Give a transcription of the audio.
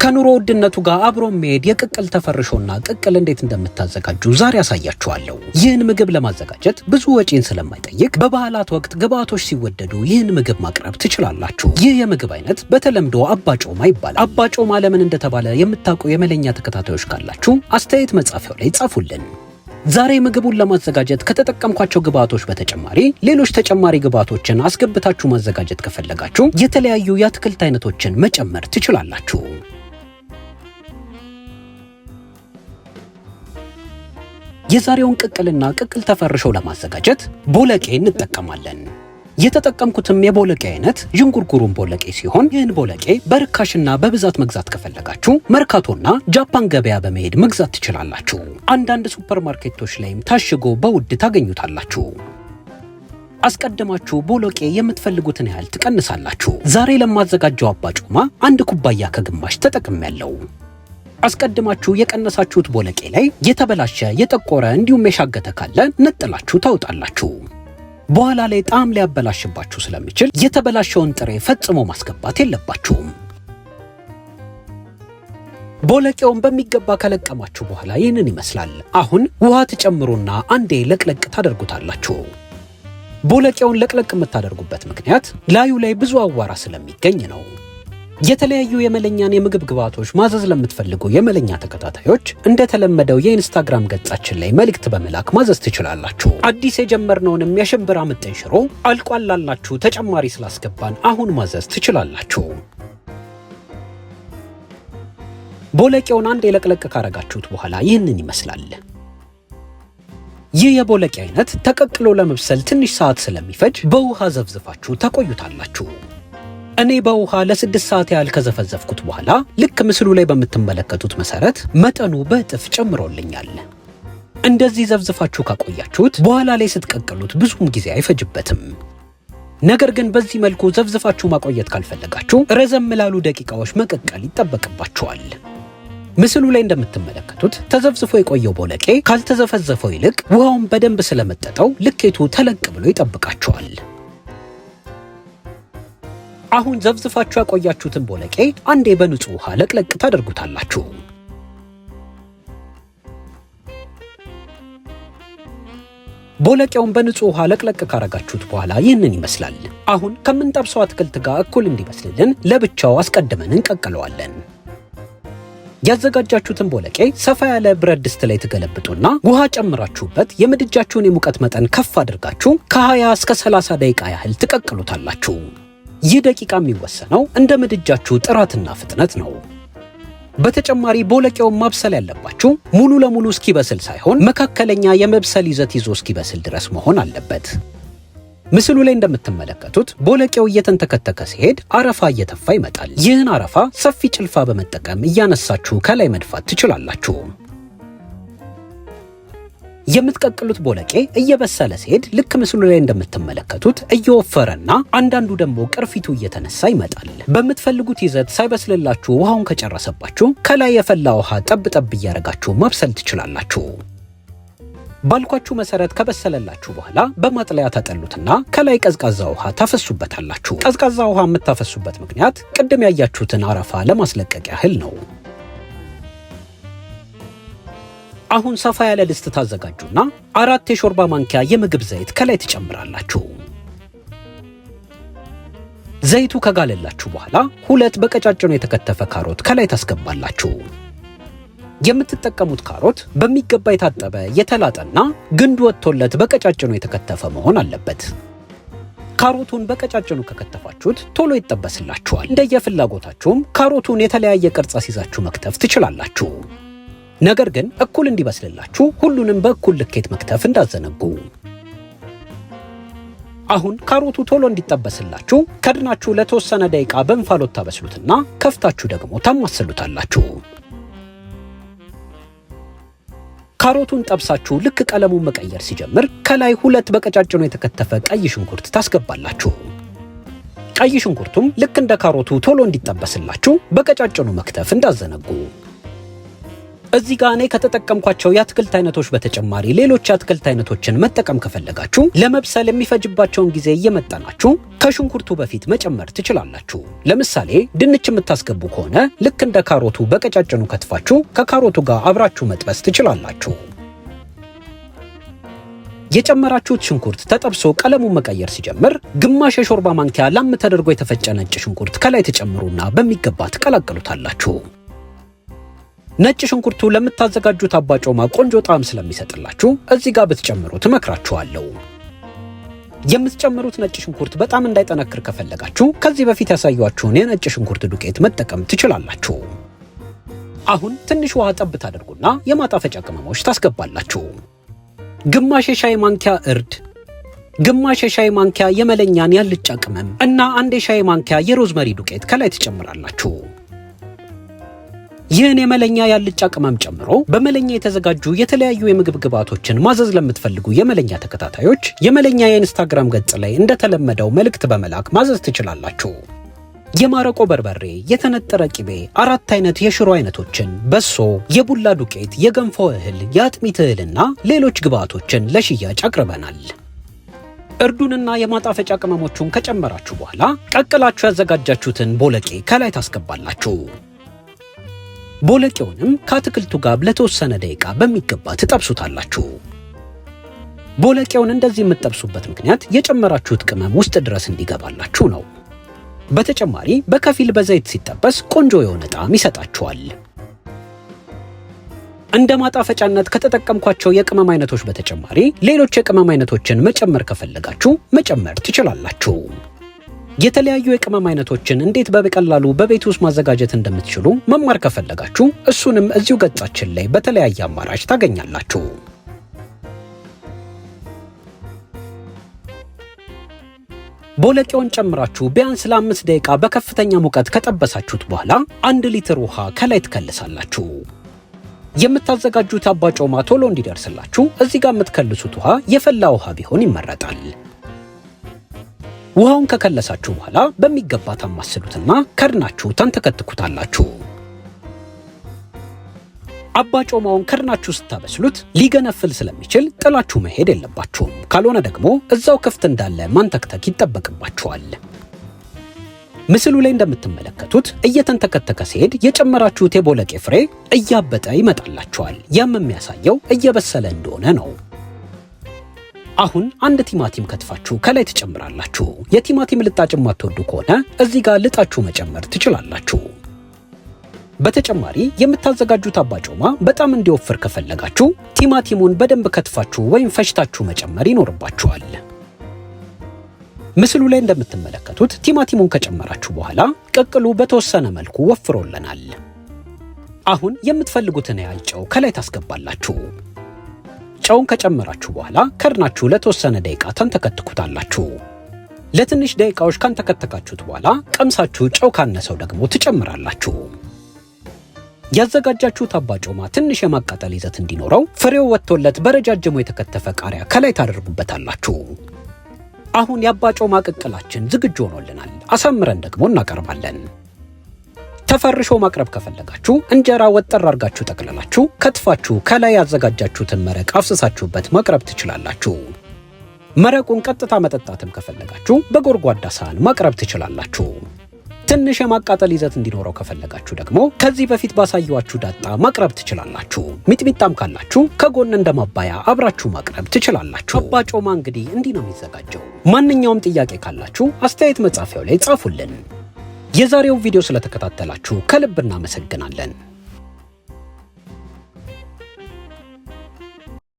ከኑሮ ውድነቱ ጋር አብሮ መሄድ የቅቅል ተፈርሾና ቅቅል እንዴት እንደምታዘጋጁ ዛሬ ያሳያችኋለሁ። ይህን ምግብ ለማዘጋጀት ብዙ ወጪን ስለማይጠይቅ በበዓላት ወቅት ግብአቶች ሲወደዱ ይህን ምግብ ማቅረብ ትችላላችሁ። ይህ የምግብ አይነት በተለምዶ አባጮማ ይባላል። አባጮማ ለምን እንደተባለ የምታውቁ የመለኛ ተከታታዮች ካላችሁ አስተያየት መጻፊያው ላይ ጻፉልን። ዛሬ ምግቡን ለማዘጋጀት ከተጠቀምኳቸው ግብአቶች በተጨማሪ ሌሎች ተጨማሪ ግብአቶችን አስገብታችሁ ማዘጋጀት ከፈለጋችሁ የተለያዩ የአትክልት አይነቶችን መጨመር ትችላላችሁ። የዛሬውን ቅቅልና ቅቅል ተፈርሾ ለማዘጋጀት ቦለቄ እንጠቀማለን። የተጠቀምኩትም የቦለቄ አይነት ዥንጉርጉሩን ቦለቄ ሲሆን ይህን ቦለቄ በርካሽና በብዛት መግዛት ከፈለጋችሁ መርካቶና ጃፓን ገበያ በመሄድ መግዛት ትችላላችሁ። አንዳንድ ሱፐርማርኬቶች ላይም ታሽጎ በውድ ታገኙታላችሁ። አስቀድማችሁ ቦለቄ የምትፈልጉትን ያህል ትቀንሳላችሁ። ዛሬ ለማዘጋጀው አባጮማ 1 ኩባያ ከግማሽ ተጠቅሜያለሁ። አስቀድማችሁ የቀነሳችሁት ቦለቄ ላይ የተበላሸ የጠቆረ እንዲሁም የሻገተ ካለ ነጥላችሁ ታውጣላችሁ። በኋላ ላይ ጣዕም ሊያበላሽባችሁ ስለሚችል የተበላሸውን ጥሬ ፈጽሞ ማስገባት የለባችሁም። ቦለቄውን በሚገባ ከለቀማችሁ በኋላ ይህንን ይመስላል። አሁን ውሃ ትጨምሩና አንዴ ለቅለቅ ታደርጉታላችሁ። ቦለቄውን ለቅለቅ የምታደርጉበት ምክንያት ላዩ ላይ ብዙ አዋራ ስለሚገኝ ነው። የተለያዩ የመለኛን የምግብ ግብአቶች ማዘዝ ለምትፈልጉ የመለኛ ተከታታዮች እንደተለመደው የኢንስታግራም ገጻችን ላይ መልእክት በመላክ ማዘዝ ትችላላችሁ። አዲስ የጀመርነውንም የሽምብራ ምጥን ሽሮ አልቋል ላላችሁ ተጨማሪ ስላስገባን አሁን ማዘዝ ትችላላችሁ። ቦለቄውን አንድ የለቅለቅ ካረጋችሁት በኋላ ይህንን ይመስላል። ይህ የቦለቄ አይነት ተቀቅሎ ለመብሰል ትንሽ ሰዓት ስለሚፈጅ በውሃ ዘፍዝፋችሁ ተቆዩታላችሁ። እኔ በውሃ ለ6 ሰዓት ያህል ከዘፈዘፍኩት በኋላ ልክ ምስሉ ላይ በምትመለከቱት መሰረት መጠኑ በእጥፍ ጨምሮልኛል። እንደዚህ ዘፍዝፋችሁ ካቆያችሁት በኋላ ላይ ስትቀቅሉት ብዙም ጊዜ አይፈጅበትም። ነገር ግን በዚህ መልኩ ዘፍዝፋችሁ ማቆየት ካልፈለጋችሁ ረዘም ላሉ ደቂቃዎች መቀቀል ይጠበቅባችኋል። ምስሉ ላይ እንደምትመለከቱት ተዘፍዝፎ የቆየው ቦለቄ ካልተዘፈዘፈው ይልቅ ውሃውን በደንብ ስለመጠጠው ልኬቱ ተለቅ ብሎ ይጠብቃችኋል። አሁን ዘፍዝፋችሁ ያቆያችሁትን ቦለቄ አንዴ በንጹህ ውሃ ለቅለቅ ታደርጉታላችሁ። ቦለቄውን በንጹህ ውሃ ለቅለቅ ካረጋችሁት በኋላ ይህንን ይመስላል። አሁን ከምንጠብሰው አትክልት ጋር እኩል እንዲበስልልን ለብቻው አስቀድመን እንቀቅለዋለን። ያዘጋጃችሁትን ቦለቄ ሰፋ ያለ ብረት ድስት ላይ ትገለብጡና ውሃ ጨምራችሁበት የምድጃችሁን የሙቀት መጠን ከፍ አድርጋችሁ ከ20 እስከ 30 ደቂቃ ያህል ትቀቅሉታላችሁ። ይህ ደቂቃ የሚወሰነው እንደ ምድጃችሁ ጥራትና ፍጥነት ነው። በተጨማሪ ቦለቄውን ማብሰል ያለባችሁ ሙሉ ለሙሉ እስኪበስል ሳይሆን መካከለኛ የመብሰል ይዘት ይዞ እስኪበስል ድረስ መሆን አለበት። ምስሉ ላይ እንደምትመለከቱት ቦለቄው እየተንተከተከ ሲሄድ አረፋ እየተፋ ይመጣል። ይህን አረፋ ሰፊ ጭልፋ በመጠቀም እያነሳችሁ ከላይ መድፋት ትችላላችሁ። የምትቀቅሉት ቦለቄ እየበሰለ ሲሄድ ልክ ምስሉ ላይ እንደምትመለከቱት እየወፈረና አንዳንዱ ደግሞ ቅርፊቱ እየተነሳ ይመጣል። በምትፈልጉት ይዘት ሳይበስልላችሁ ውሃውን ከጨረሰባችሁ ከላይ የፈላ ውሃ ጠብ ጠብ እያደረጋችሁ ማብሰል ትችላላችሁ። ባልኳችሁ መሰረት ከበሰለላችሁ በኋላ በማጥለያ ታጠሉትና ከላይ ቀዝቃዛ ውሃ ታፈሱበታላችሁ። ቀዝቃዛ ውሃ የምታፈሱበት ምክንያት ቅድም ያያችሁትን አረፋ ለማስለቀቅ ያህል ነው። አሁን ሰፋ ያለ ድስት ታዘጋጁና 4 የሾርባ ማንኪያ የምግብ ዘይት ከላይ ትጨምራላችሁ። ዘይቱ ከጋለላችሁ በኋላ 2 በቀጫጭኑ የተከተፈ ካሮት ከላይ ታስገባላችሁ። የምትጠቀሙት ካሮት በሚገባ የታጠበ የተላጠና ግንዱ ወጥቶለት በቀጫጭኑ የተከተፈ መሆን አለበት። ካሮቱን በቀጫጭኑ ከከተፋችሁት ቶሎ ይጠበስላችኋል። እንደየፍላጎታችሁም ካሮቱን የተለያየ ቅርጽ አስይዛችሁ መክተፍ ትችላላችሁ። ነገር ግን እኩል እንዲበስልላችሁ ሁሉንም በእኩል ልኬት መክተፍ እንዳዘነጉ። አሁን ካሮቱ ቶሎ እንዲጠበስላችሁ ከድናችሁ ለተወሰነ ደቂቃ በእንፋሎት ታበስሉትና ከፍታችሁ ደግሞ ታማስሉታላችሁ። ካሮቱን ጠብሳችሁ ልክ ቀለሙን መቀየር ሲጀምር ከላይ 2 በቀጫጭኑ የተከተፈ ቀይ ሽንኩርት ታስገባላችሁ። ቀይ ሽንኩርቱም ልክ እንደ ካሮቱ ቶሎ እንዲጠበስላችሁ በቀጫጭኑ መክተፍ እንዳዘነጉ። እዚህ ጋር እኔ ከተጠቀምኳቸው የአትክልት አይነቶች በተጨማሪ ሌሎች የአትክልት አይነቶችን መጠቀም ከፈለጋችሁ ለመብሰል የሚፈጅባቸውን ጊዜ እየመጠናችሁ ከሽንኩርቱ በፊት መጨመር ትችላላችሁ። ለምሳሌ ድንች የምታስገቡ ከሆነ ልክ እንደ ካሮቱ በቀጫጭኑ ከትፋችሁ ከካሮቱ ጋር አብራችሁ መጥበስ ትችላላችሁ። የጨመራችሁት ሽንኩርት ተጠብሶ ቀለሙን መቀየር ሲጀምር ግማሽ የሾርባ ማንኪያ ላም ተደርጎ የተፈጨ ነጭ ሽንኩርት ከላይ ተጨምሩና በሚገባ ትቀላቅሉታላችሁ። ነጭ ሽንኩርቱ ለምታዘጋጁት አባጮማ ቆንጆ ጣዕም ስለሚሰጥላችሁ እዚህ ጋር ብትጨምሩ ትመክራችኋለሁ። የምትጨምሩት ነጭ ሽንኩርት በጣም እንዳይጠነክር ከፈለጋችሁ ከዚህ በፊት ያሳያችሁን የነጭ ሽንኩርት ዱቄት መጠቀም ትችላላችሁ። አሁን ትንሽ ውሃ ጠብ ታደርጉና የማጣፈጫ ቅመሞች ታስገባላችሁ። ግማሽ የሻይ ማንኪያ እርድ፣ ግማሽ የሻይ ማንኪያ የመለኛን ያልጫ ቅመም እና አንድ የሻይ ማንኪያ የሮዝመሪ ዱቄት ከላይ ትጨምራላችሁ። ይህን የመለኛ ያልጫ ቅመም ጨምሮ በመለኛ የተዘጋጁ የተለያዩ የምግብ ግብዓቶችን ማዘዝ ለምትፈልጉ የመለኛ ተከታታዮች የመለኛ የኢንስታግራም ገጽ ላይ እንደተለመደው መልእክት በመላክ ማዘዝ ትችላላችሁ። የማረቆ በርበሬ፣ የተነጠረ ቂቤ፣ 4 አይነት የሽሮ አይነቶችን፣ በሶ፣ የቡላ ዱቄት፣ የገንፎ እህል፣ የአጥሚት እህልና ሌሎች ግብዓቶችን ለሽያጭ አቅርበናል። እርዱንና የማጣፈጫ ቅመሞቹን ከጨመራችሁ በኋላ ቀቅላችሁ ያዘጋጃችሁትን ቦለቄ ከላይ ታስገባላችሁ። ቦለቄውንም ከአትክልቱ ጋር ለተወሰነ ደቂቃ በሚገባ ትጠብሱታላችሁ። ቦለቄውን እንደዚህ የምትጠብሱበት ምክንያት የጨመራችሁት ቅመም ውስጥ ድረስ እንዲገባላችሁ ነው። በተጨማሪ በከፊል በዘይት ሲጠበስ ቆንጆ የሆነ ጣዕም ይሰጣችኋል። እንደ ማጣፈጫነት ከተጠቀምኳቸው የቅመም አይነቶች በተጨማሪ ሌሎች የቅመም አይነቶችን መጨመር ከፈለጋችሁ መጨመር ትችላላችሁ። የተለያዩ የቅመም አይነቶችን እንዴት በቀላሉ በቤት ውስጥ ማዘጋጀት እንደምትችሉ መማር ከፈለጋችሁ እሱንም እዚሁ ገጻችን ላይ በተለያየ አማራጭ ታገኛላችሁ። ቦለቄውን ጨምራችሁ ቢያንስ ለ5 ደቂቃ በከፍተኛ ሙቀት ከጠበሳችሁት በኋላ 1 ሊትር ውሃ ከላይ ትከልሳላችሁ። የምታዘጋጁት አባጮማ ቶሎ እንዲደርስላችሁ እዚህ ጋር የምትከልሱት ውሃ የፈላ ውሃ ቢሆን ይመረጣል። ውሃውን ከከለሳችሁ በኋላ በሚገባ ታማስሉትና ከድናችሁ ተንተከትኩታላችሁ። አባጮማውን ከድናችሁ ስታበስሉት ሊገነፍል ስለሚችል ጥላችሁ መሄድ የለባችሁም። ካልሆነ ደግሞ እዛው ክፍት እንዳለ ማንተክተክ ይጠበቅባችኋል። ምስሉ ላይ እንደምትመለከቱት እየተንተከተከ ሲሄድ የጨመራችሁት የቦለቄ ፍሬ እያበጠ ይመጣላችኋል። ያም የሚያሳየው እየበሰለ እንደሆነ ነው። አሁን 1 ቲማቲም ከትፋችሁ ከላይ ትጨምራላችሁ። የቲማቲም ልጣጭ የማትወዱ ከሆነ እዚህ ጋር ልጣችሁ መጨመር ትችላላችሁ። በተጨማሪ የምታዘጋጁት አባጮማ በጣም እንዲወፍር ከፈለጋችሁ ቲማቲሙን በደንብ ከትፋችሁ ወይም ፈጭታችሁ መጨመር ይኖርባችኋል። ምስሉ ላይ እንደምትመለከቱት ቲማቲሙን ከጨመራችሁ በኋላ ቅቅሉ በተወሰነ መልኩ ወፍሮልናል። አሁን የምትፈልጉትን ያህል ጨው ከላይ ታስገባላችሁ። ጨውን ከጨመራችሁ በኋላ ከድናችሁ ለተወሰነ ደቂቃ ተንተከትኩታላችሁ። ለትንሽ ደቂቃዎች ካንተከተካችሁት በኋላ ቀምሳችሁ ጨው ካነሰው ደግሞ ትጨምራላችሁ። ያዘጋጃችሁት አባጮማ ትንሽ የማቃጠል ይዘት እንዲኖረው ፍሬው ወጥቶለት በረጃጅሙ የተከተፈ ቃሪያ ከላይ ታደርጉበታላችሁ። አሁን የአባጮማ ቅቅላችን ዝግጁ ሆኖልናል። አሳምረን ደግሞ እናቀርባለን። ተፈርሾ ማቅረብ ከፈለጋችሁ እንጀራ ወጠር አድርጋችሁ ጠቅልላችሁ ከትፋችሁ ከላይ ያዘጋጃችሁትን መረቅ አፍስሳችሁበት ማቅረብ ትችላላችሁ። መረቁን ቀጥታ መጠጣትም ከፈለጋችሁ በጎድጓዳ ሳህን ማቅረብ ትችላላችሁ። ትንሽ የማቃጠል ይዘት እንዲኖረው ከፈለጋችሁ ደግሞ ከዚህ በፊት ባሳየዋችሁ ዳጣ ማቅረብ ትችላላችሁ። ሚጥሚጣም ካላችሁ ከጎን እንደማባያ አብራችሁ ማቅረብ ትችላላችሁ። አባጮማ እንግዲህ እንዲህ ነው የሚዘጋጀው። ማንኛውም ጥያቄ ካላችሁ አስተያየት መጻፊያው ላይ ጻፉልን። የዛሬው ቪዲዮ ስለተከታተላችሁ ከልብ እናመሰግናለን።